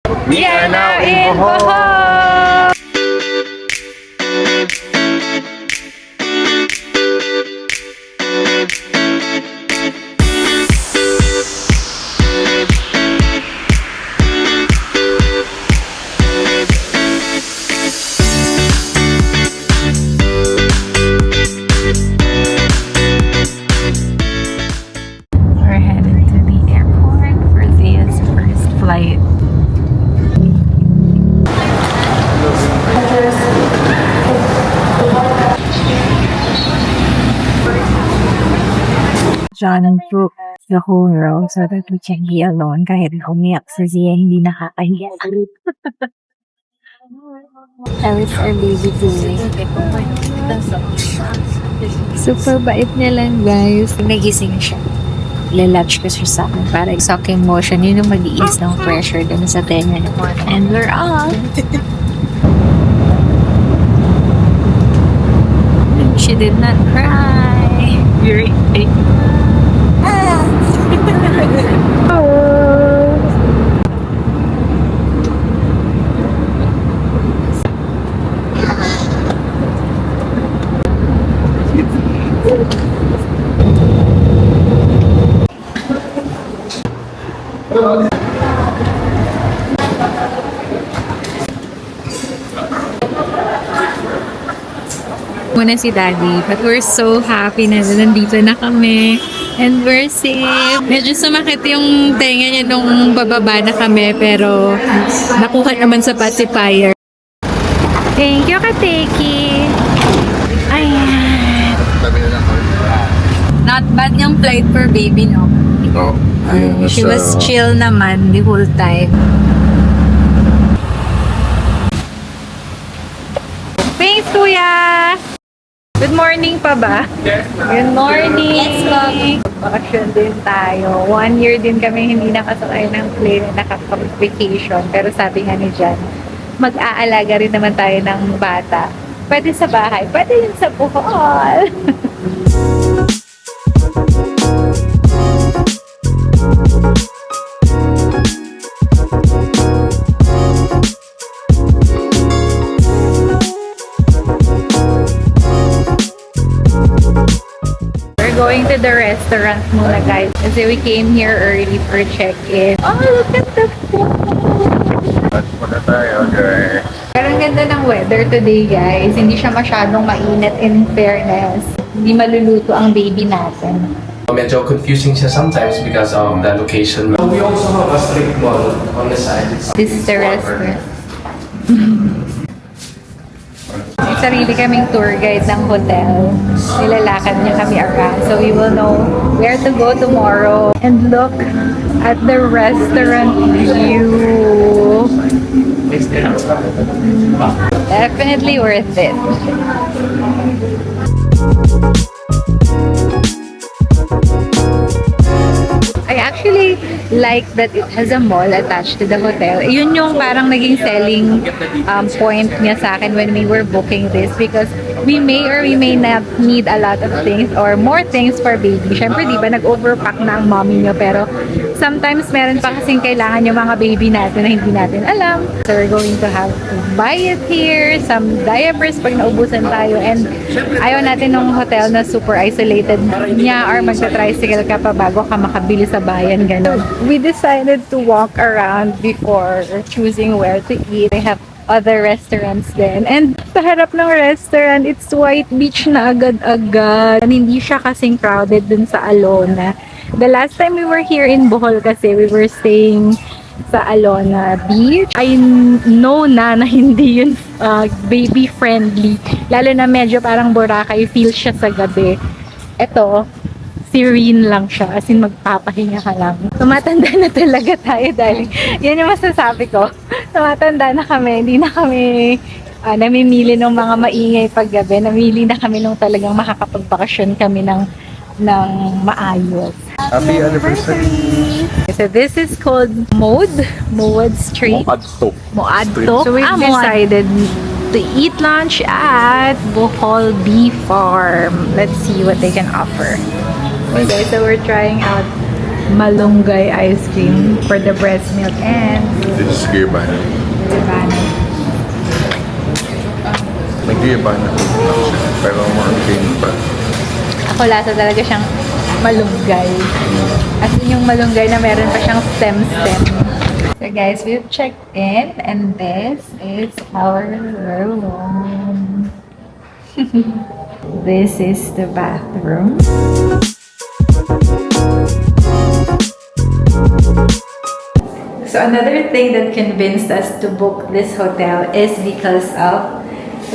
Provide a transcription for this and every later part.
We are now in Bohol! We're headed to the airport for Zia's first flight. John booked the whole row so that we can be alone. Kahit umiyak si Zia, hindi nakakahiya. How is our baby doing? Super bait niya lang, guys. Nagising siya. Lalunch ko siya sa akin para sucking motion. Yun yung mag-iis ng pressure dun sa tenga niya. And we're off! She did not cry. Very muna si Daddy, but we're so happy na nandito na kami and we're safe. Medyo sumakit yung tenga niya nung bababa na kami pero nakuha naman sa pacifier. Thank you, Kateki! Ayan! Not bad yung flight for baby, no? No. She was chill naman the whole time. Thanks, Kuya! Good morning pa ba? Good morning! Let's go! Bakasyon din tayo. 1 year din kami hindi nakasakay ng plane na nakapag-vacation. Pero sabi nga ni Jan, mag-aalaga rin naman tayo ng bata. Pwede sa bahay, pwede yun sa Bohol! Going to the restaurant muna, guys, kasi we came here early for check-in. Oh, look at the food! Muna tayo, guys. Pero ang ganda ng weather today, guys. Hindi siya masyadong mainit, in fairness. Hindi maluluto ang baby natin. Medyo confusing siya sometimes because of the location. We also have a strip mall on the side. This is the restaurant. May sarili kaming tour guide ng hotel. Nilalakad niya kami around. So we will know where to go tomorrow. And look at the restaurant view. Definitely worth it. I actually like that it has a mall attached to the hotel. Yun yung parang naging selling point niya sa akin when we were booking this because we may or we may not need a lot of things or more things for baby. Syempre, di ba, nag-overpack na ang mommy nyo pero sometimes meron pa kasing kailangan yung mga baby natin na hindi natin alam. So we're going to have to buy it here, some diapers pag naubusan tayo, and ayaw natin ng hotel na super isolated niya or magta-tricycle ka pa bago ka makabili sa bayan, gano'n. We decided to walk around before choosing where to eat. We have other restaurants din. And sa harap ng restaurant, it's White Beach na agad-agad. And hindi siya kasing crowded dun sa Alona. The last time we were here in Bohol kasi, we were staying sa Alona Beach. I know na hindi yun baby-friendly. Lalo na medyo parang Boracay feel siya sa gabi. Ito, serene lang siya. As in, magpapahinga ka lang. Tumatanda na talaga tayo, darling. Yan yung masasabi ko. Tumatanda na kami. Hindi na kami namimili ng mga maingay paggabi. Namili na kami nung talagang makakapagbakasyon kami ng maayos. Happy anniversary! So this is called Moad Street. Moadto. Moadto. So we've decided to eat lunch at Bohol Bee Farm. Let's see what they can offer. Okay, so we're trying out malunggay ice cream for the breast milk and This is Guyabana. Guyabana. May Guyabana po siya. Pero more cream pa. Ako lasa talaga siyang malunggay. As in yung malunggay na meron pa siyang stem. So guys, we've checked in and this is our room. This is the bathroom. So another thing that convinced us to book this hotel is because of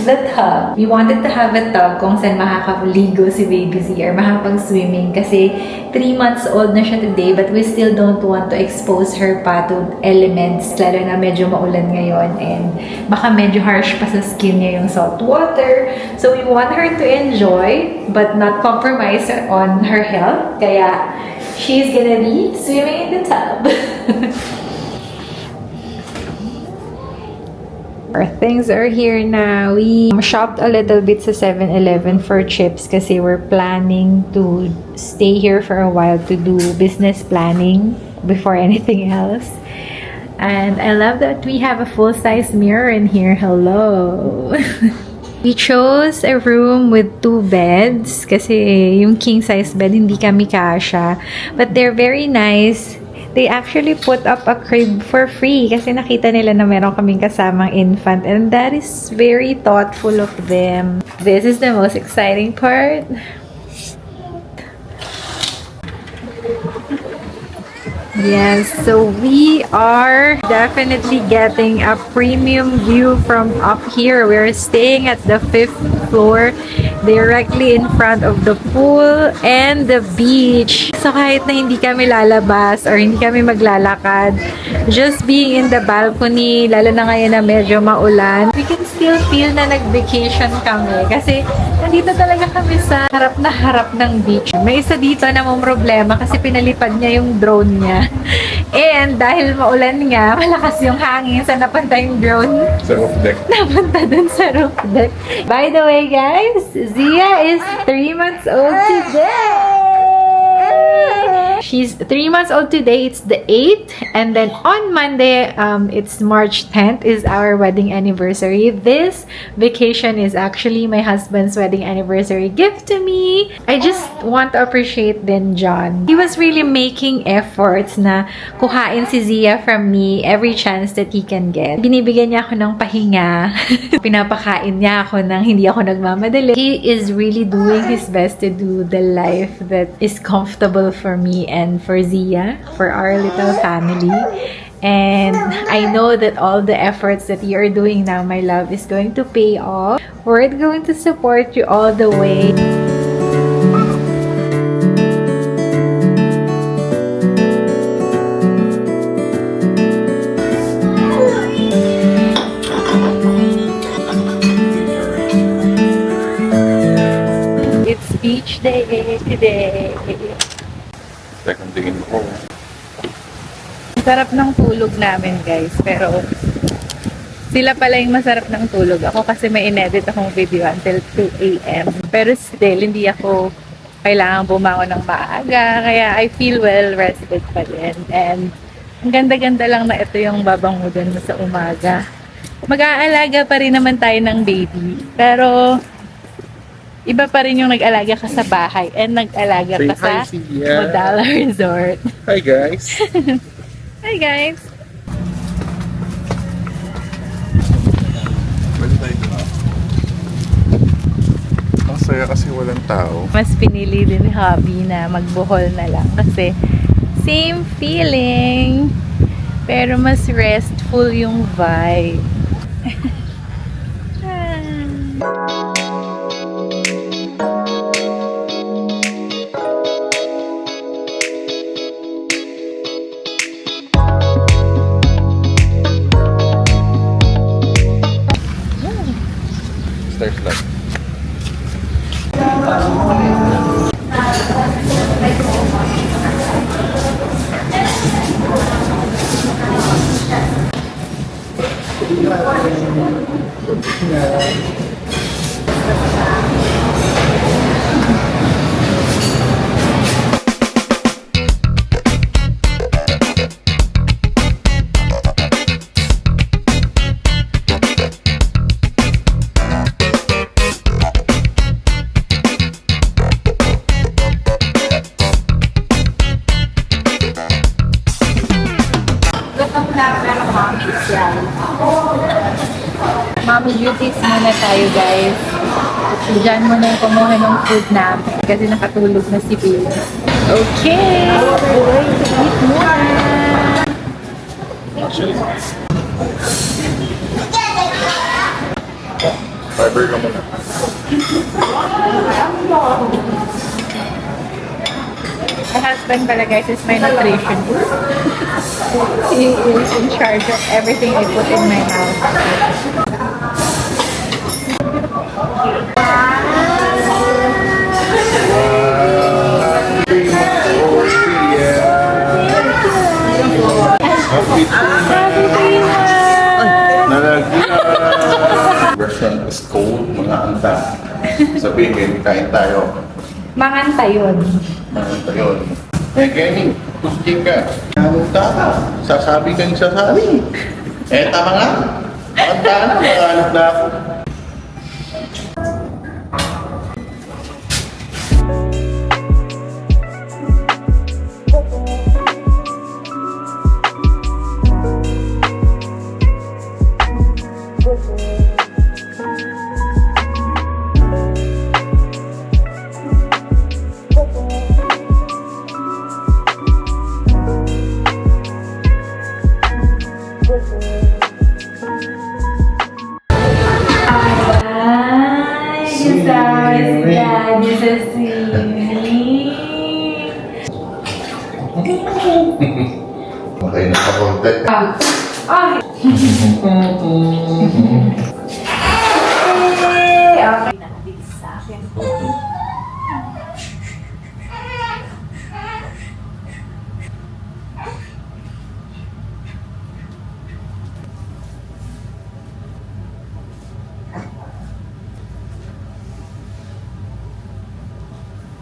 the tub. We wanted to have a tub kung saan makakaligo si Baby Z or makapag-swimming kasi 3 months old na siya today but we still don't want to expose her pa to elements lalo na medyo maulan ngayon and baka medyo harsh pa sa skin niya yung salt water. So we want her to enjoy but not compromise on her health kaya she's gonna be swimming in the tub. Our things are here now. We shopped a little bit sa 7-Eleven for chips kasi we're planning to stay here for a while to do business planning before anything else. And I love that we have a full-size mirror in here. Hello! We chose a room with 2 beds kasi yung king-size bed hindi kami kasha. But they're very nice. They actually put up a crib for free kasi nakita nila na meron kaming kasamang infant and that is very thoughtful of them. This is the most exciting part. Yes, so we are definitely getting a premium view from up here. We're staying at the 5th floor, directly in front of the pool and the beach. So kahit na hindi kami lalabas or hindi kami maglalakad, just being in the balcony, lalo na ngayon na medyo maulan, we can still feel na nag-vacation kami. Kasi nandito talaga kami sa harap ng beach. May isa dito na may problema kasi pinalipad niya yung drone niya. And dahil maulan nga, malakas yung hangin sa napunta yung drone. Sa roof deck. Napunta dun sa roof deck. By the way, guys, Zia is 3 months old today. She's 3 months old today. It's the 8th. And then on Monday, it's March 10th is our wedding anniversary. This vacation is actually my husband's wedding anniversary gift to me. I just want to appreciate din John. He was really making efforts na kuhain si Zia from me every chance that he can get. Binibigyan niya ako ng pahinga. Pinapakain niya ako ng hindi ako nagmamadali. He is really doing his best to do the life that is comfortable for me and for Zia, for our little family. And I know that all the efforts that you are doing now, my love, is going to pay off. We're going to support you all the way. It's beach day today. Second tingin ko. Sarap ng tulog namin, guys. Pero sila pala yung masarap ng tulog. Ako kasi may inedit akong video until 2 a.m. Pero still, hindi ako kailangan bumangon ng maaga. Kaya I feel well rested pa din. And ang ganda-ganda lang na ito yung babangudan mo sa umaga. Mag-aalaga pa rin naman tayo ng baby. Pero iba pa rin yung nag-alaga ka sa bahay and nag-alaga Say ka sa hi, Sia. Modala Resort. Hi guys! Hi guys! Pwede tayo doon. Ang saya kasi walang tao. Mas pinili din ni hubby na magbohol na lang kasi same feeling pero mas restful yung vibe. Start lang. mommies yan. Mommy duties muna tayo, guys. Si Jan muna yung kumuha ng food namin kasi nakatulog na si Bill. Okay, we're going to eat muna. Fiber ka muna. My husband pala, guys, is my nutritionist. He is in charge of everything I put in my mouth. Restaurant is cold, mga anta. Sabihin, kain tayo. Manganta yun. Mga anta yun. Eh, Kenny, kusting ka. Anong ka? Sasabi ka ni sasabi. Eh, tama nga. Kanta na, mahanap na ako. Okay na pa konti.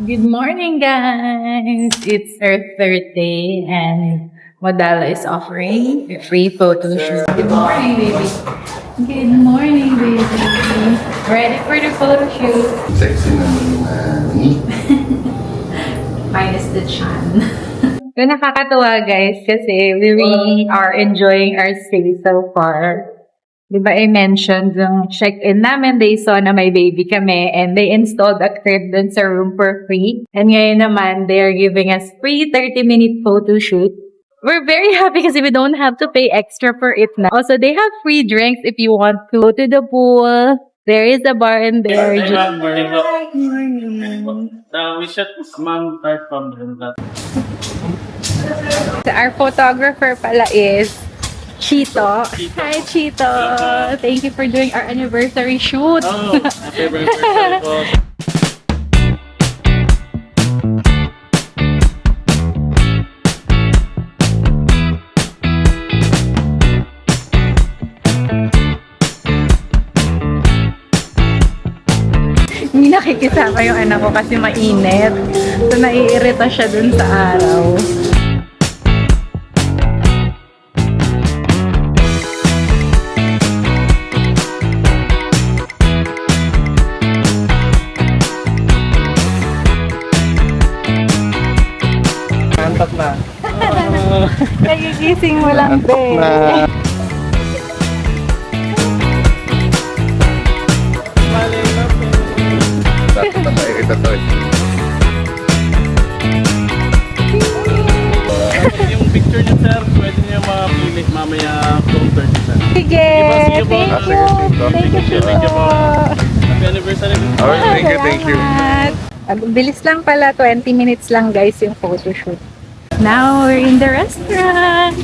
Good morning, guys! It's our third day and Modala is offering a free photo shoot. Good morning, baby. Good morning, baby. Ready for the photo shoot? Sexy naman ni Minus the chan. So, nakakatuwa, guys, kasi we really are enjoying our stay so far. Diba, I mentioned yung check-in namin, they saw na may baby kami and they installed a crib dun sa room for free. And ngayon naman, they are giving us free 30-minute photo shoot. We're very happy kasi we don't have to pay extra for it now. Also, they have free drinks if you want to go to the pool. There is a bar in there. Hi, ma'am. Morning po. We should ma'am start from that. Our photographer pala is Chito. Hi, Chito. Thank you for doing our anniversary shoot. Oh, happy birthday po. Hindi nakikisama yung anak ko kasi mainit. So, naiirita siya dun sa araw. Antok na. Nagigising mo lang, be. Dapat na mairita to eh. Yung picture niyo, sir, pwede niyo mapili mamaya 2:30, sir. Sige, Sige po. thank Sige, you. Chito. Thank you po. Happy anniversary. Alright, thank you. Bilis lang pala, 20 minutes lang, guys, yung photo shoot. Now, we're in the restaurant.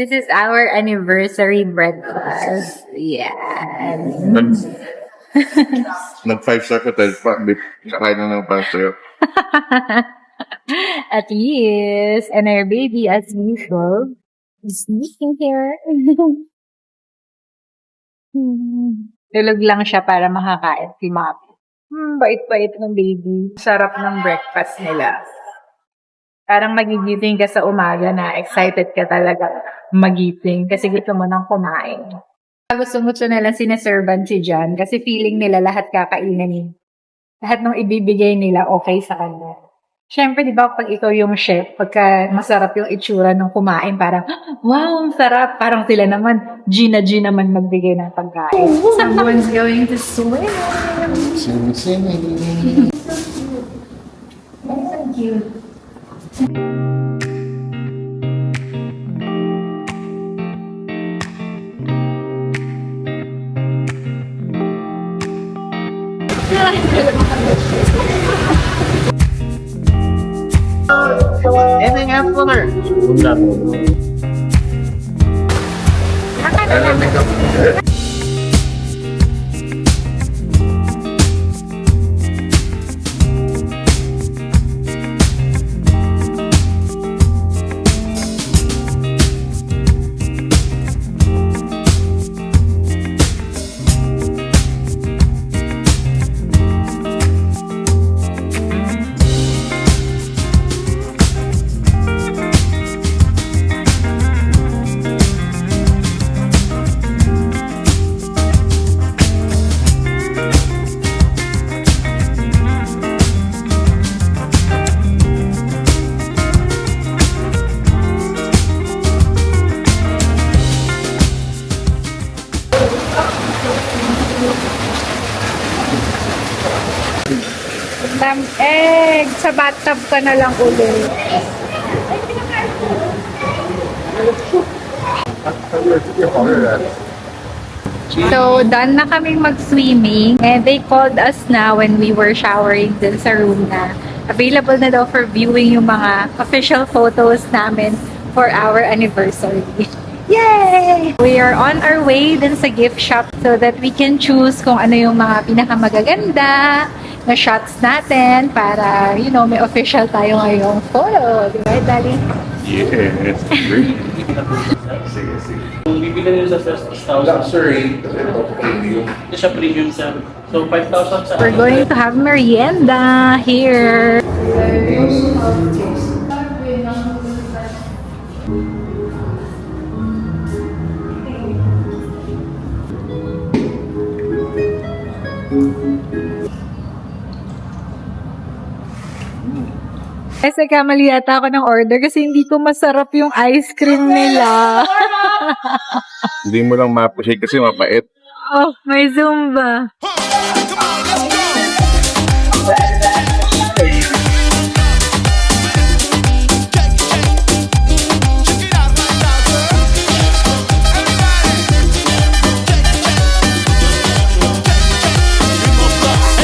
This is our anniversary breakfast. Yeah. Nag 5-star hotel pa. Kakain na ng pastor. At least, and our baby, as usual, is sleeping here. Tulog lang siya para makakain si Mami. Bait-bait ng baby. Sarap ng breakfast nila. Parang magigising ka sa umaga na excited ka talaga magising kasi gusto mo nang kumain. Gusto nila sineservan si Jan kasi feeling nila lahat kakainin. Lahat ng ibibigay nila okay sa kanya. Siyempre, di ba, pag ikaw yung chef, pagka masarap yung itsura ng kumain, parang, wow, ang sarap. Parang sila naman, G naman magbigay ng pagkain. Someone's going to swim. Sing. So cute. Anything else for her? Sa bathtub ka na lang ulit. So, done na kaming mag-swimming and they called us na when we were showering dun sa room na available na daw for viewing yung mga official photos namin for our anniversary. Yay! We are on our way dun sa gift shop so that we can choose kung ano yung mga pinakamagaganda na shots natin para, you know, may official tayo ngayong photo. Di ba, Daddy? Yes, great. Kung bibili nyo sa 6,000, Luxury. Premium. ito siya premium sa. So, 5,000 sa. We're going to have merienda here. Kasi kamali yata ako ng order kasi hindi ko masarap yung ice cream nila. Hindi mo lang ma-appreciate kasi mapait. Oh, may Zumba.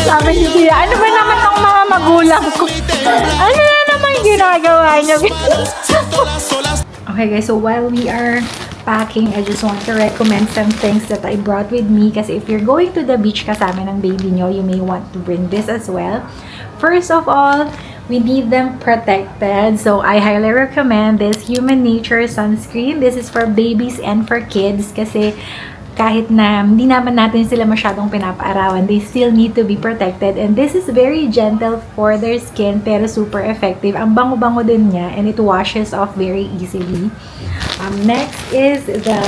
Sabi ni Tia, ano ba naman ng mga magulang ko? Ano na naman ginagawa niya? Okay guys, so while we are packing, I just want to recommend some things that I brought with me kasi if you're going to the beach kasama ng baby nyo, you may want to bring this as well. First of all, we need them protected. So I highly recommend this Human Nature sunscreen. This is for babies and for kids kasi kahit na hindi naman natin sila masyadong pinapaarawan, they still need to be protected. And this is very gentle for their skin pero super effective. Ang bango-bango din niya and it washes off very easily. Next is the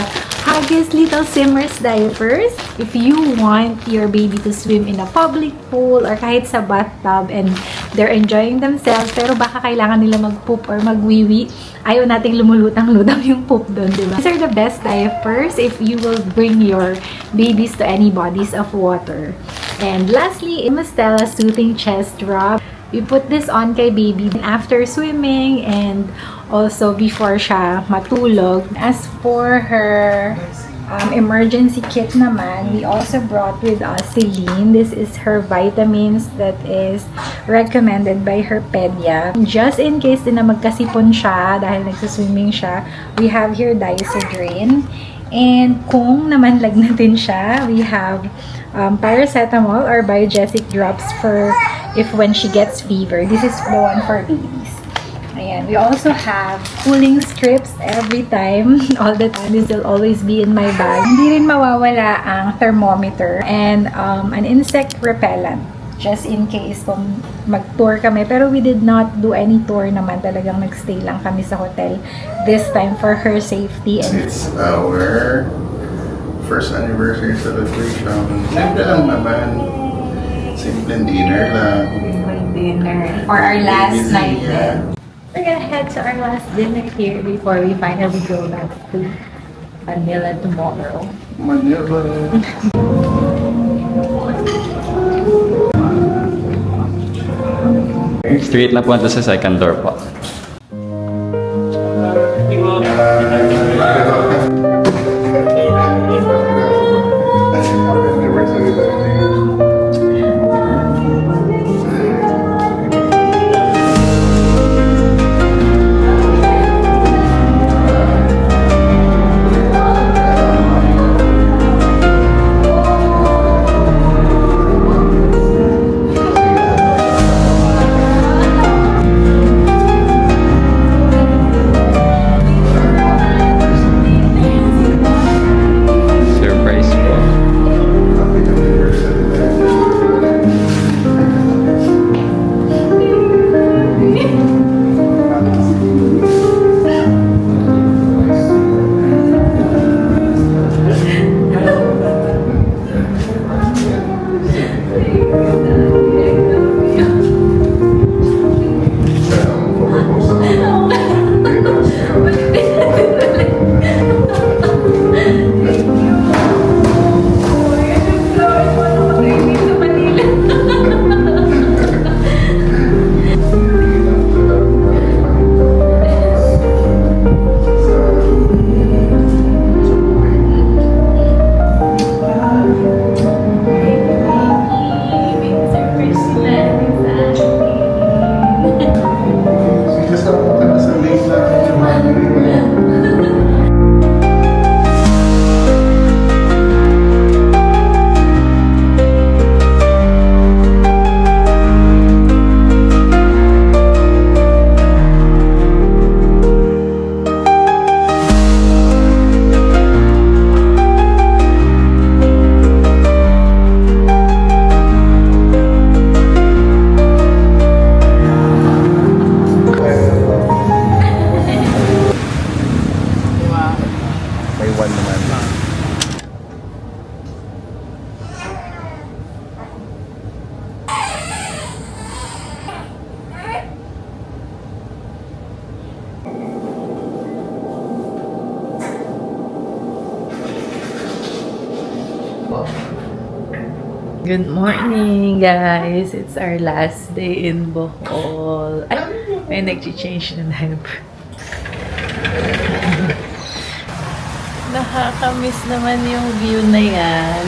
Huggies Little Simmers diapers. If you want your baby to swim in a public pool or kahit sa bathtub and they're enjoying themselves pero baka kailangan nila mag-poop or mag-wiwi, ayaw nating lumulutang-lutang yung poop doon, diba? These are the best diapers if you will bring your babies to any bodies of water. And lastly, Mustela Soothing Chest Rub. We put this on kay baby after swimming and also before siya matulog. As for her emergency kit naman, we also brought with us Celine. This is her vitamins that is recommended by her pedia. Just in case din na magkasipon siya dahil nagsaswimming siya, we have here Diazodrain. And kung namanlag natin siya, we have paracetamol or biogesic drops for if when she gets fever. This is the one for babies. Ayan. We also have cooling strips every time. All the time. This will always be in my bag. Hindi rin mawawala ang thermometer and an insect repellent. Just in case kung mag-tour kami. Pero we did not do any tour naman. Talagang nagstay lang kami sa hotel this time for her safety. And It's our first anniversary celebration. Simple lang naman. Simple dinner lang. dinner for our last night then. We're gonna head to our last dinner here before we finally go back to Manila tomorrow. Manila. Straight na po ito sa second door po. Surprise po. May one naman. Good morning, guys! It's our last day in Bohol. Ay, may nag-change na diaper. Nakakamiss naman yung view na yan.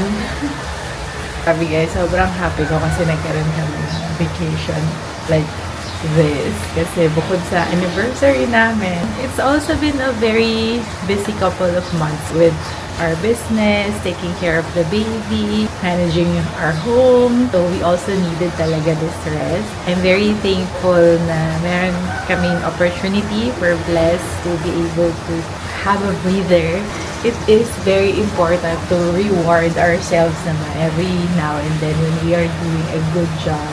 Sabi guys, sobrang happy ko kasi nagkaroon kami ng vacation like this. Kasi bukod sa anniversary namin, it's also been a very busy couple of months with our business, taking care of the baby, managing our home. So we also needed talaga this rest. I'm very thankful na meron kaming opportunity. We're blessed to be able to have a breather. It is very important to reward ourselves naman every now and then when we are doing a good job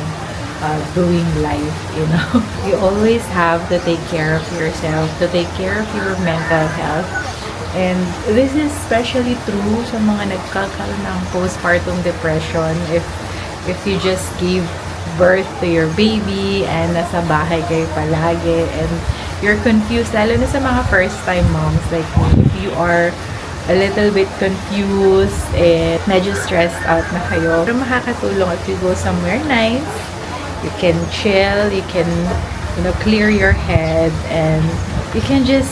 doing life, you know. You always have to take care of yourself, to take care of your mental health. And this is especially true sa mga nagkakaroon ng postpartum depression if you just gave birth to your baby and nasa bahay kayo palagi and you're confused, lalo na sa mga first-time moms like me. If you are a little bit confused and medyo stressed out na kayo, pero makakatulong if you go somewhere nice. You can chill, you can, you know, clear your head, and you can just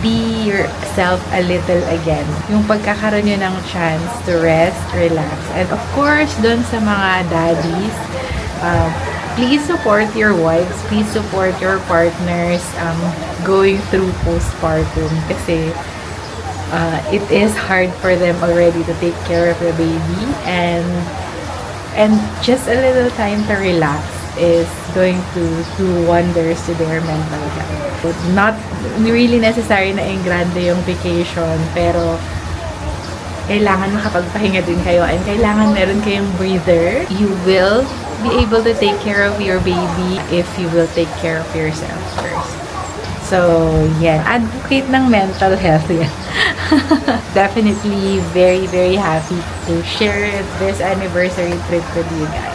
be yourself a little again. Yung pagkakaroon nyo ng chance to rest, relax. And of course, dun sa mga daddies, please support your wives, please support your partners going through postpartum kasi it is hard for them already to take care of the baby, and just a little time to relax is going to do wonders to their mental health. Not really necessary na engrande yung vacation, pero kailangan makapagpahinga din kayo and kailangan meron kayong breather. You will be able to take care of your baby if you will take care of yourself first. So, yan. Advocate ng mental health yan. Definitely very, very happy to share this anniversary trip with you guys.